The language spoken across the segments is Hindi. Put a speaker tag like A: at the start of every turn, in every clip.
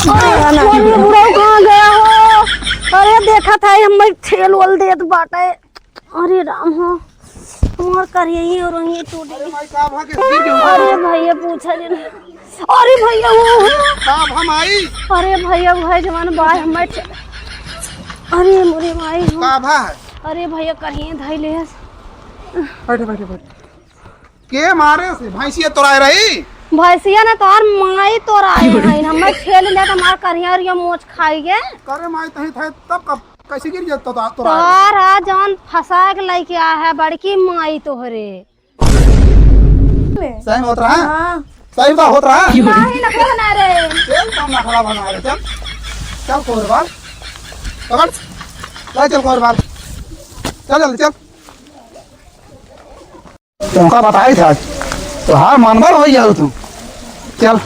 A: बुढ़ा कहाँ गया हो? अरे देखा था हम ठेल वल देत बाटे। अरे राम हो हमार करिए और वही टूट गई। अरे भैया पूछा जी। अरे भैया वो
B: हम आई।
A: अरे भैया भाई जवान बाय हम अरे मोरे भाई अरे भैया करिए धाई ले
B: बैठे बैठे बैठे के मारे से भैंसिया तोराए रही
A: भैंसिया ने तोर माई तोराए है हम खेल ले त मार करिया और ये मोच खाई गे
B: करे माई तही थे तब कब कैसे गिर जाता तो
A: तोरा जौन फसा के लेके आ है बड़की माई तोहरे
B: सही होत रहा हां सही बा होत रहा
A: नहीं नखरा बना रे
B: चल काम नखरा बना रे चल चल कोरबार पकड़ चल कोरबार चल जल्दी चल तुमका बताई था तो हाँ मानवर हो जाओ तुम चल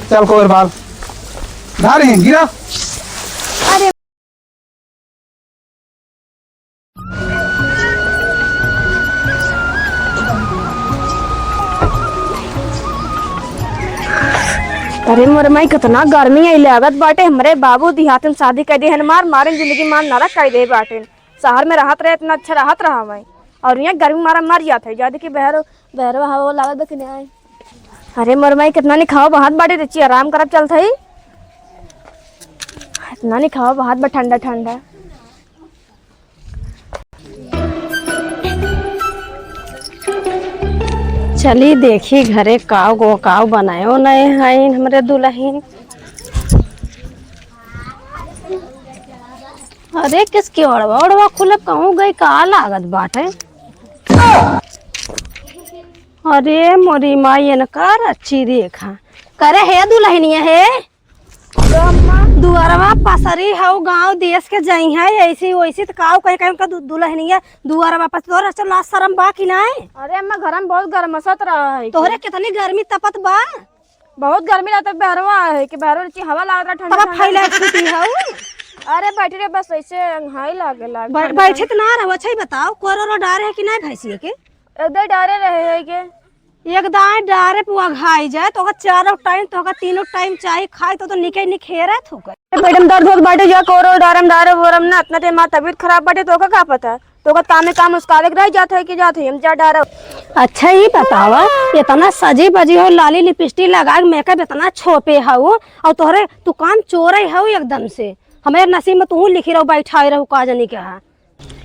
B: चल कोरबार धारे गिरा
A: अरे अरे मोरे माई कितना गर्मी है लागत बाटे हमरे बाबू देहात में शादी कर दे हमार मारे जिंदगी मान नरक कर दे बाटे शहर में राहत रहे इतना अच्छा राहत रहा मैं और यहाँ गर्मी मारा मर जाते ज्यादा कि बहर हवा लागत कि नहीं। अरे मोरे माई कितना नहीं खाओ बहुत बाटे रची आराम करब चलता ही इतना नहीं खाओ बहुत ठंडा ठंडा। चली देखी घरे काव गो काव बनायो नए हैं हमारे दुल्हन। अरे किसकी ओढ़वा ओढ़वा खुलब कहूँ गई का लागत बाटे। अरे मोरी माई नकार अच्छी देखा करे है दुल्हनिया है दुआरवा पसरी है गांव देश के जाई है ऐसी वैसी तो काव कहीं कहीं का दुल्हनिया दुआरवा पस तोरा चल शर्म बा कि नहीं। अरे अम्मा घर में बहुत गर्मसत रहा है तोहरे कितनी गर्मी तपत बा बहुत गर्मी रहता बहरवा है कि बहरवा नीचे हवा लाग रहा ठंडा फैला छुटी है। अरे बैठे रे बस ऐसे हाई लागे बैठे तो ना रहो अच्छा ही बताओ कोरो डारे है कि नहीं भैंसी के एकदम डारे रहे है के एकदम डारे पुआ खाई जाए तो चारों टाइम तो तीनों टाइम चाहिए खाए तो निके निखेरा थूक मैडम दर्द हो बाटे जा कोरो डारम डारे वोरम ना इतना ते मां तबीयत खराब बाटे तो का पता तो का तामे काम उसका रह जाता है कि जाते हम जा डारा। अच्छा ही बतावा इतना सजी बजी हो लाली लिपस्टिक लगा मेकअप इतना छोपे हो और तोहरे तू काम चोरे हो एकदम से हमारे नसीब में तू लिखी रहो बैठाई रहो का जानी क्या है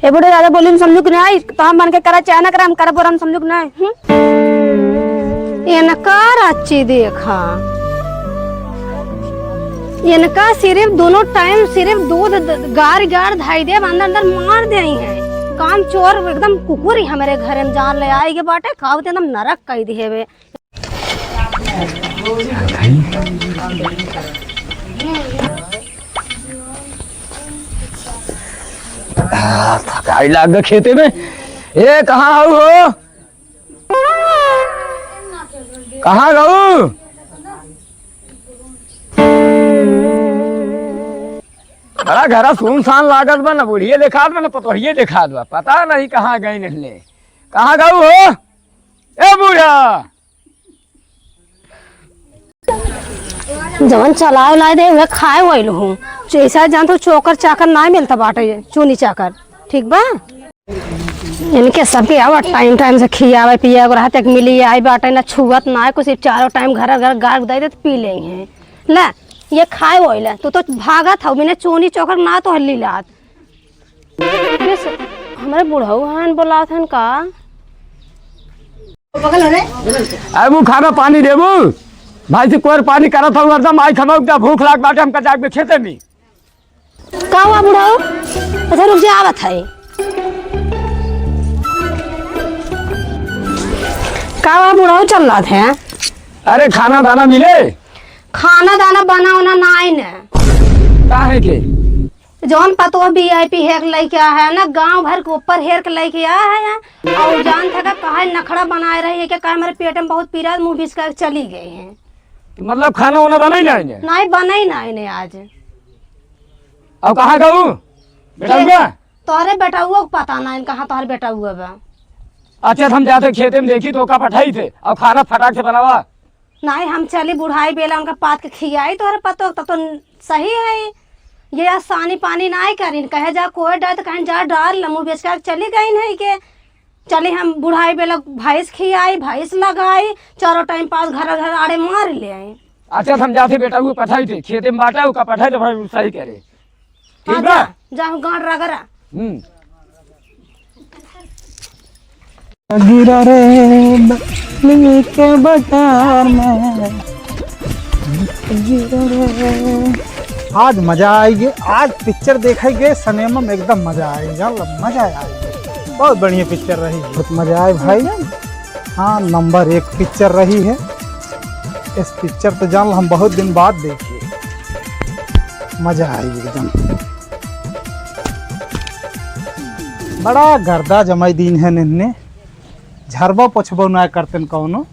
A: ए बुढ़े ज्यादा बोली समझू कि नहीं तो हम बन के करा चाहे ना करा हम कर बोर हम समझू कि नहीं इनकार अच्छी देखा इनका सिर्फ दोनों टाइम सिर्फ दूध गार गार धाई दे अंदर अंदर मार दे हैं काम चोर एकदम कुकुर ही हमारे घर में जान ले आएगी बाटे खावते एकदम नरक कह दिए वे।
C: थकाई लाग गई खेते में ए कहाँ हो कहाँ गऊ बड़ा घरा सुनसान लागत बा ना बुढ़िए देखा बा ना पतोहिए देखा बा पता नहीं कहाँ गई निकले कहाँ गऊ हो ए बूढ़ा
A: जवन चलाए लाए दे वे खाए वही हूँ जैसा जान तो चोकर चाकर ना मिलता बाटे चूनी चाकर ठीक बा इनके सबके आवा टाइम टाइम से खियावे पिया रहा तक मिली आई बाटे ना छुअत ना कुछ चारों टाइम घर घर गाड़ दे तो पी ले हैं ला ये खाए वही ला तो भागा था मैंने चूनी चोकर ना तो हल्ली लात हमारे बुढ़ऊ हन बोला था का
C: अरे वो खाना पानी देबू भाई से कोर पानी करत हूँ एकदम आई खमा भूख लाग बाटे हम कजाक में खेते में
A: का हुआ बुढ़ऊ अच्छा रुक जा आवत है का हुआ बुढ़ऊ चल रहा था।
C: अरे खाना दाना मिले
A: खाना दाना बना होना ना आई ने
C: काहे के
A: जौन पतो VIP हेर लेके आया है ना गांव भर के ऊपर हेर के लेके आया है और जान था कहा नखड़ा बनाए रही है क्या हमारे पेट में बहुत पीड़ा मुंह बीच कर चली गई है
C: मतलब खाना वाना बना ही
A: नहीं बना ही नहीं आज
C: अब कहाँ गऊ बेटा
A: तोहरे बेटा हुआ पता नहीं कहाँ तोहरे बेटा हुआ बा
C: अच्छा हम जाते खेते में देखी तो का पठाई थे अब खाना फटाक से बनावा
A: नहीं हम चली बुढ़ाई बेला उनका पात के खियाई तोहरे पतो तब तो सही है। ये आसानी पानी नहीं करी कहे जा कोई डर तो कहीं जा डाल लमू बेच कर चली गई नहीं के चली हम बुढ़ाई बेला भैंस खियाई भैंस लगाई चारों टाइम पास घर घर आड़े मार ले आई।
C: अच्छा हम जाते बेटा वो पठाई थे खेते में बांटा उसका पठाई तो भाई सही करे ठीक बा
A: जा गाड़ रगड़ा।
B: गिरा रे बकली के बजार में गिरा रे। आज मजा आएगी, आज पिक्चर देखेंगे सिनेमा में एकदम मजा आएगा, मजा आएगा। बहुत बढ़िया पिक्चर रही, बहुत मजा आए भाई। हाँ नंबर 1 पिक्चर रही है। इस पिक्चर तो जान हम बहुत दिन बाद देखिए, मजा आएगी एकदम। बड़ा गर्दा जमाई दिन है निन्ने झरबा पोछबो ना करते कौनो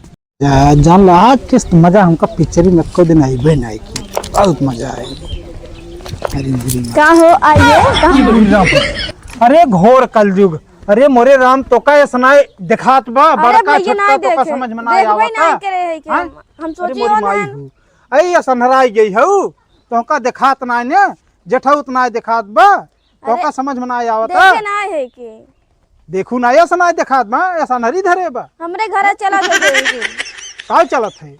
B: जान ला। आज किस मजा हमका पिक्चर में को दिन आई बहन आई की बहुत मजा आएगी।
A: क्या हो आइए।
B: अरे घोर कलयुग, अरे मोरे राम तो का सुनाए दिखात बा बड़का छोटा तो का समझ में ना आवता।
A: हम सोची हो ना
B: ऐ संहराई गई हऊ तो का दिखात ना ने जेठौत ना दिखात बा तो का समझ में ना आवता।
A: देखे ना है के
B: देखू ना ऐसा ना दिखात बा ऐसा नरी धरे बा
A: हमरे घर चला
B: का चलत है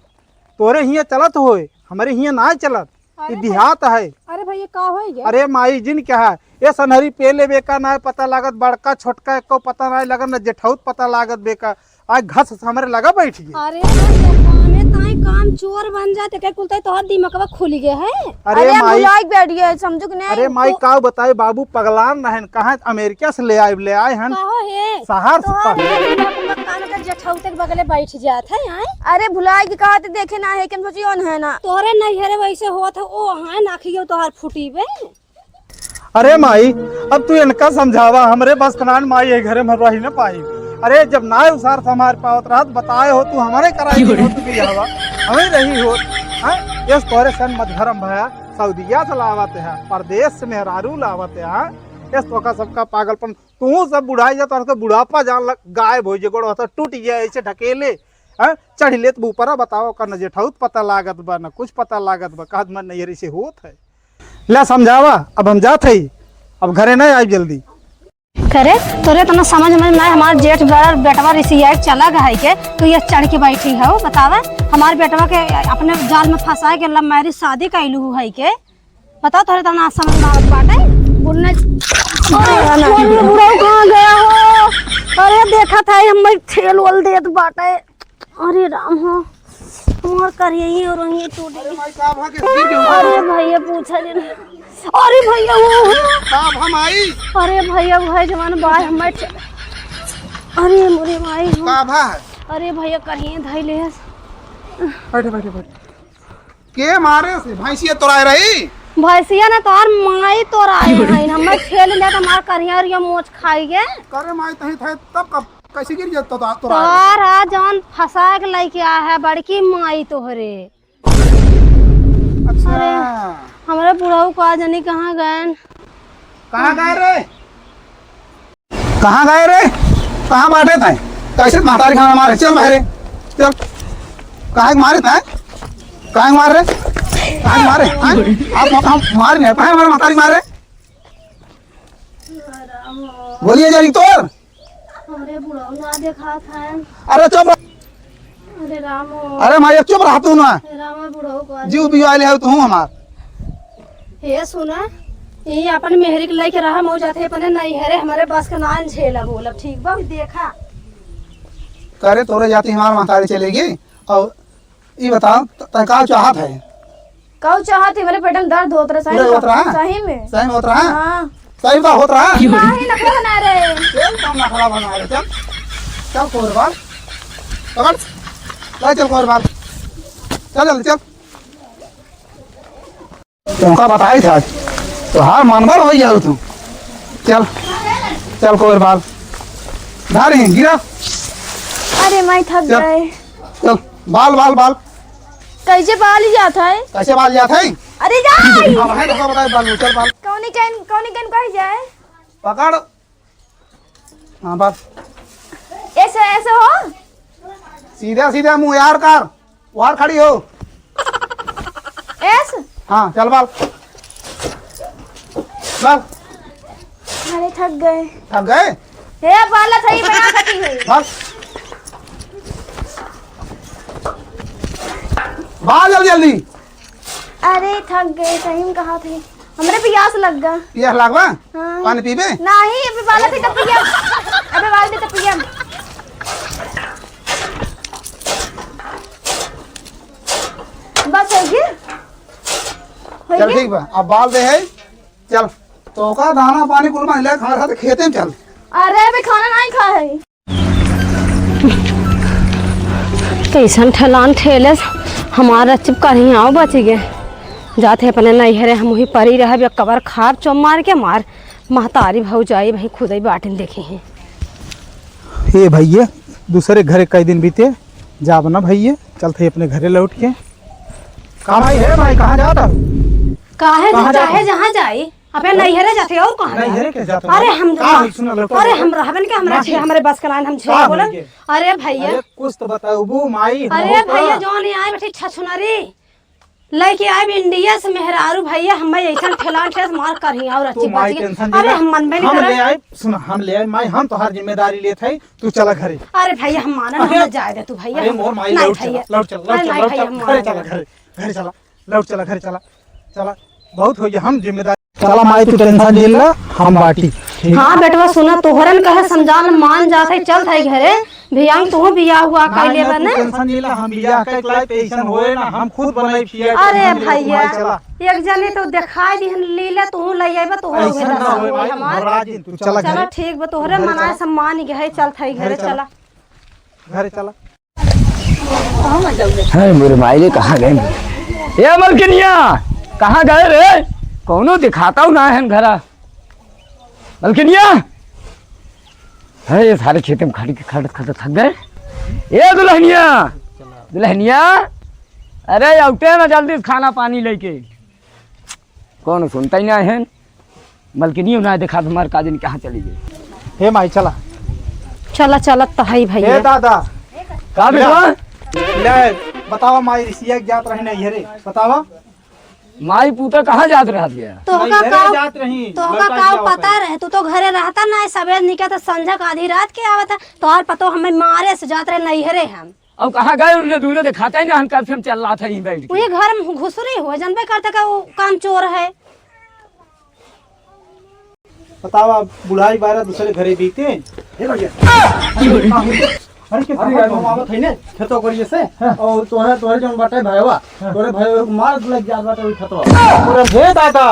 B: तोरे हिया चलत होए हमारे हिया ना चलत ये देहात है।
A: अरे भैया का हो गया।
B: अरे माई जिन क्या है ये सनहरी पेले बेका ना पता लागत बड़का छोटका को पता ना लगत न जेठौत पता लागत बेका आज घस हमरे लगा बैठ गए।
A: अरे कामे ताई काम चोर बन जाते के कुलते तोहर दिमागवा खुल गया है।
B: अरे माई
A: बुलाइक बैठ गया समझो कि नहीं।
B: अरे माई का बताए बाबू पगलान रहन कहां अमेरिका से ले आए हन शहर से
A: कान का जेठौते के बगले बैठ जात है। अरे भुलाई के कहते देखे ना है कि सोचियो न है ना तोहरे नहीं है वैसे होत है ओ हां नाखियो तोहर फुटी बे।
B: अरे माई अब तू इनका समझावा हमरे बस कनान माई है घरे में रही न पाई। अरे जब ना उसार हमारे पावत रात बताए हो तू हमारे कराई हो तू की हवा हमें रही हो। हां इस तोरे सन मधरम भया सऊदीया से लावत है परदेश से मेहरारू लावत है। इस तो का सबका पागलपन तू सब बुढ़ाई जा तो बुढ़ापा जान लग गायब हो जे गोड़ होता टूट गया ऐसे ढकेले। हां चढ़ ले तो ऊपर बताओ कर न जेठौत पता लागत बा न कुछ पता लागत बा कहत मन नहीं से होत है। ले समझावा अब हम जात है अब घरे नहीं आई जल्दी
A: करे तोरे तो ना समझ में ना हमार जेठ बड़ बेटवा रिसिया चला गया के तो ये चढ़ के बैठी है बतावा हमारे बेटवा के अपने जाल में फंसा के लव मैरिज शादी कैलू है के बता तोरे तो ना समझ में आवत बाटे बोलने बुढ़ा कहां गया हो। अरे देखा था हम ठेल वल देत बाटे। अरे राम हो हमार करिए और वही टूट गई। अरे भैया पूछा जी अरे भैया वो
B: हम आई।
A: अरे भैया भाई जवान बाय हम अरे मोरे भाई
B: का भा
A: अरे भैया करिए धैले
B: बैठे बैठे बैठे के मारे से भैंसिया तोराए रही
A: भैंसिया ना तोर माई तोराए है हम खेल ले त मार करिया और ये मोच खाई गे
B: करे माई तही थे तब कब कैसे गिर जाता तो
A: तोरा जौन फंसा के लेके आ है बड़की माई तोहरे।
B: अच्छा
A: हमारे बुढ़ाऊ का जानी कहाँ गए
B: रे कहाँ गए रे कहाँ बांटे थे कैसे महतारी खाना मारे चल बाहर चल कहाँ मारे थे कहाँ मार रहे कहाँ मारे आप हम मार नहीं पाए हमारे महतारी मारे बोलिए जरी तोर
A: हमारे बुढ़ाऊ ना देखा था।
B: अरे चुप
A: अरे राम
B: अरे माई चुप रहा तू ना
A: राम बुढ़ाऊ का
B: जीव भी आले है तू हमार
A: ये सुना ये अपन मेहरी के लेके रहा मौ जाते अपने नहीं है रे हमारे बस का नाम झेला बोलब ठीक बा देखा
B: करे तोरे जाती हमार महतारी चलेगी और ये बताओ तका चाहत है
A: कौ चाहत मेरे पेट में दर्द होत रहा सही में
B: सही होत रहा
A: हां
B: सही बात होत रहा
A: नहीं नखरा बना रहे
B: चल काम ना खड़ा बना रहे चल चल कोरबाल पकड़ ले चल कोरबाल चल जल्दी चल तुमका बताई था तो हार मानवर हो जाओ तू चल चल कोरबाल धारे गिरा
A: अरे मैं थक गए
B: चल बाल बाल बाल
A: कैसे बाल ही जाता है
B: कैसे बाल जाता है
A: अरे जा
B: अब है तो बताए बाल चल बाल
A: कौनी कैन कह जाए
B: पकड़ हाँ बस
A: ऐसे ऐसे हो
B: सीधा सीधा मुंह यार कर
D: वहां खड़ी हो।
A: एस
D: हाँ चल बाल बाल।
A: अरे थक गए।
D: थक गए?
A: हे बाला सही बना सकती है।
D: बाल बाल जल्दी जल्दी।
A: अरे थक गए सही में कहा थे हमरे प्यास लग गया।
D: ये लागवा
A: हाँ।
D: पानी पीबे?
A: नहीं अबे बाला थे तब पिया। अबे बाल दे तब पिया। बस है ये
D: चल ठीक बा अब बाल दे है। चल तो का दाना पानी कुल मान ले खाना खाते खेते में चल।
A: अरे अबे खाना नहीं खा है। कैसन ठेलान ठेले हमारा चिपका नहीं आओ बच गए जाते अपने नैहरे हम वही परी रह कबर खाब चो मार के मार महतारी भाऊ जाई भाई खुद ही बाटिन देखे हैं।
B: हे भैया दूसरे घरे कई दिन बीते जाब ना भैया चलते अपने घरे लौट के।
D: कहाँ भाई है भाई कहाँ जाता?
A: काहे चाहे जहाँ जाई अपने नैहरे जाते और कहाँ
B: नैहरे के जाते?
A: अरे हम
B: अरे
A: हम रहबन के हमारे बस का लाइन हम छे बोलन। अरे भैया
B: कुछ तो बताओ बू माई।
A: अरे भैया जो नहीं आए बैठे छछुनरी लेके आए इंडिया से मेहरारू भैया हम ऐसा ठेलान ठेस मार कर ही और अच्छी बात है। अरे हम मन में नहीं
B: हम ले आए सुन हम ले आए माई हम तोहार जिम्मेदारी लेत है तू चला घरे।
A: अरे भैया हम माना ना जाए दे तू भैया।
B: अरे मोर माई
A: नहीं
B: लौट चला
A: भैया।
B: लौट चला लौट चला घरे चला घरे चला लौट चला घरे चला चला बहुत हो गया हम जिम्मेदारी। चला माई तू टेंशन ले ला हम बाटी।
A: हाँ बेटवा सुना तोहरन कहे समझान मान जाते चल थे घरे भैया तू बिया हुआ कैले बने।
B: टेंशन ले ला हम बिया के लाइफ ऐसन होए ना हम खुद बनाई पिए।
A: अरे भैया एक जने तो दिखाई दिहन लीला तू ले आइबा तो हो गए हमार।
B: तू चला
A: चलो
B: घरे
A: ठीक बा तोहरे मनाए सम्मान गए चल थे घरे चला
B: घरे चला।
C: है मेरे मायले कहाँ गए? ये मलकिनिया कहाँ गए रे? कौनो दिखाता हूँ ना है घरा। मलकिनिया है ये सारे खेत में खड़ी खड़ खड़ थक गए। ये दुल्हनिया दुल्हनिया अरे उठे ना जल्दी खाना पानी लेके। कौन सुनता ही ना है। मलकिनिया ना देखा तुम्हारे काजिन कहाँ चली गई।
B: हे माई चला
A: चला चला तो है भैया।
B: हे दादा
C: का बेटा
B: ले बतावा माई रिसिया जात रहे नहीं घरे बतावा।
C: माई पुता कहाँ जात रहा गया?
A: तो का
B: घरे
A: काव
B: जात रही
A: तो का काव पता रहे तू तो घरे रहता ना सवेर निकल तो संझा का आधी रात के आवता तोहार पतो हमें मारे से जात रहे नैहरे हम।
C: अब कहाँ गए? उन्हें दूर दिखाता ही ना हम कल से हम चल रहा था यहीं बैठ के।
A: वही घर में घुसरी हो जानबे करता का वो काम चोर है।
B: बतावा बुढ़ाई बारह दूसरे घरे बीते। हे भैया अरे के मामा थे ने खेतो करिए से और तोहरे जन बाटे भाईवा तोरे भाई मार लग जात बाटे ओई खेतवा। अरे हे दादा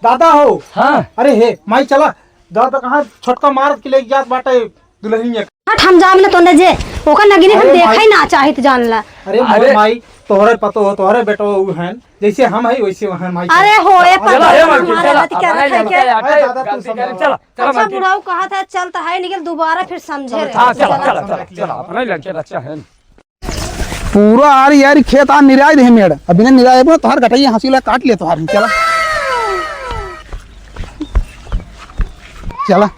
B: दादा हो।
C: हाँ
B: अरे हे माई चला दादा कहाँ छोटका मार के ले जात बाटे दुल्हनिया।
A: हट हम जाम ले तोने जे ओका नगिनी हम देखा ही ना चाहित जान ला।
B: अरे मोर माई तोहरे पतो हो तोहरे बेटो उ हैं जैसे हम है वैसे वहां माई।
A: अरे होए पर
C: चला हे मलकिन चला चला
A: अच्छा बुढ़ाऊ कहा था चलता है निकल दोबारा फिर समझे रे।
C: हाँ चला चला चला चला अपना ही लड़के अच्छा है।
D: पूरा आर यार खेत आ निराय रहे मेड़ अभी ने निराय बो तोहर घटाई हंसी ला काट ले तोहर। चला चला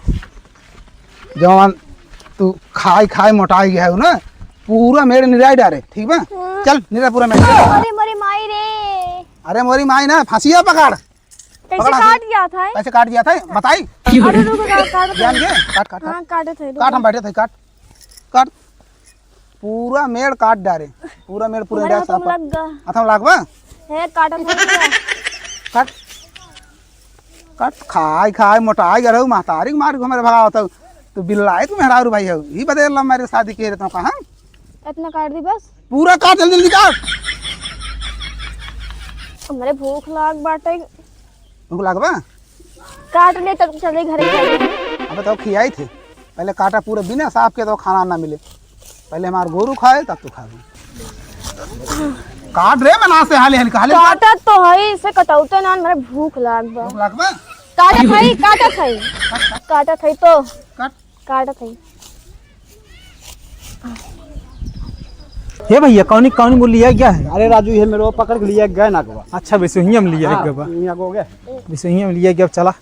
D: जवान तू खाई खाई मोटाई गया है ना पूरा मेड़ निराय डारे ठीक बा। चल निरा पूरा मेड़।
A: अरे मोरी माई रे।
D: अरे मोरी माई ना फांसिया पकड़
A: कैसे काट गया था?
D: कैसे काट दिया था बताई?
A: अरे रुको काट
D: जान के काट काट
A: हां काटे थे
D: काट हम बैठे थे काट काट पूरा मेड़ काट डारे पूरा मेड़ पूरा डार साफ
A: लग गया
D: अथम लागवा
A: है काटा था।
D: काट काट खाई खाई मोटाई गरौ महतारी मार घुमे भगावत तू बिल्लाए तू मेहरारू भाई हो ही बदल मेरे शादी के रहता कहां
A: इतना काट दी बस
D: पूरा काट जल्दी जल्दी काट।
A: हमारे भूख लाग बाटे
D: भूख लागबा
A: काट ले तब चले घरे खाए।
D: अबे तो खियाई थे पहले काटा पूरा बिना साफ के तो खाना ना मिले पहले हमार गोरू खाए तब तू खा काट रे मना से हाले हाले
A: काटा तो है इसे कटौते ना मेरे भूख लाग बा।
D: भूख लागबा
A: काटा खाई तो
D: काट
A: काटा खाई।
B: हे भैया कौनी कौनी बोल लिया क्या है?
E: अरे राजू ये मेरे को पकड़ के लिया गया ना गवा।
B: अच्छा वैसे ही हम लिया एक गवा
E: यहाँ को हो गया
B: वैसे ही हम लिया गया चला।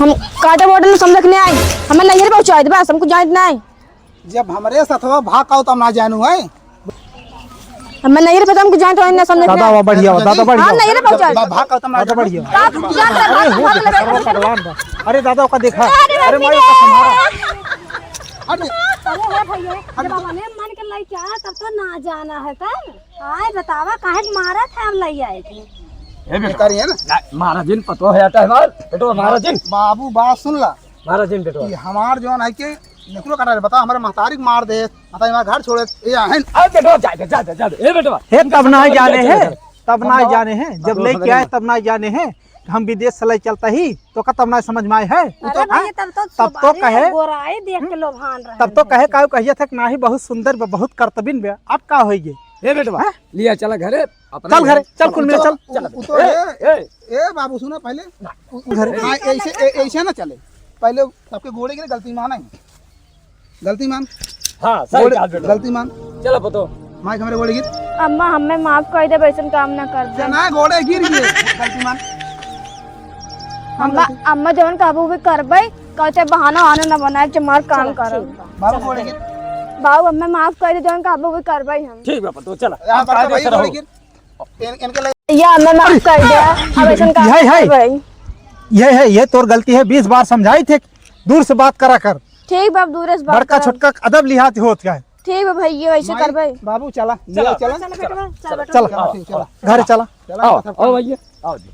F: हम कांटे बोतल में समझ नहीं आए, हमें नहीं पहुंचाए थे बस, हमको जान नहीं।
D: जब हमरे साथ भाग का तो हम ना जानू है।
F: हमें नहीं पता, हमको जान तो नहीं समझ
B: दादा
F: नहीं।
B: हुआ बढ़िया हुआ, दादा बढ़िया
F: हाँ नहीं रे पहुंचाए।
D: भाग का तो हम ना
B: दादा बढ़िया।
F: अरे
B: पगलान बा। अरे दादा का देखा, अरे माई का तुम्हारा
D: अरे
A: अरे भैया जब हमने मन के लाई क्या तब तो ना जाना है तब। आए बतावा काहे के मारा था हम लाई आए थे।
D: करिए ना
C: महाराज जिन पतो है आता है मार बेटो, महाराज जिन,
D: बाबू बात सुन ला
C: महाराज जिन बेटो।
D: कि हमार जौन है के निकलो कटा रे, बता हमारे महतारी के मार दे, बता हमारा घर छोड़े ये आहन।
C: अरे बेटो जा ए बेटो
B: हे तब ना जाने हैं, तब ना जाने हैं, जब लेके आए तब ना जाने हैं। हम विदेश से ले चलता ही तो का तब ना समझ में आए है।
A: अरे भैया
B: तब तो कहे
A: गोराई देख के लोभान रहे।
B: तब तो कहे का कहिए थे ना ही बहुत सुंदर बा, बहुत कर्तव्य बा। अब का होइए?
C: ए बेटो लिया चला घरे,
B: चल घरे, चल कुल मिले चल।
D: तो ए बाबू सुनो पहले घर ऐसे ऐसे ना चले, पहले सबके गोड़े की गलती मान है, गलती मान।
C: हां सही कहा बेटो,
D: गलती मान।
C: चलो पतो
D: माई हमारे गोड़े गिर
F: अम्मा हमें माफ कर दे, वैसे काम ना कर दे।
D: ना, गोड़े गिर गए, गलती मान।
F: अम्मा जवन काबू भी करबे, कहते बहाना आना ना बनाए चमार काम करो।
D: बाबू गोड़े गिर,
F: बाबू हमें माफ कर दे, जवन काबू भी करबे हम।
C: ठीक है पतो, चला
D: यहाँ पर भाई गोड़े गिर, इनके लिए
F: या हमें माफ कर दे, अब ऐसा काम
B: है।
F: करबे।
B: ये है, ये तोर गलती है। 20 बार समझाई थे, दूर से बात करा कर।
F: ठीक बाप, दूर से बात
B: बड़का
F: करब।
B: छोटका अदब लिहाज होत का है।
F: ठीक है भैया, वैसे करबे।
D: बाबू चला
C: चला
D: चला
A: चल बेटा चल बेटा।
B: चल
D: चला
B: घर चला।
C: आओ भैया आओ जी।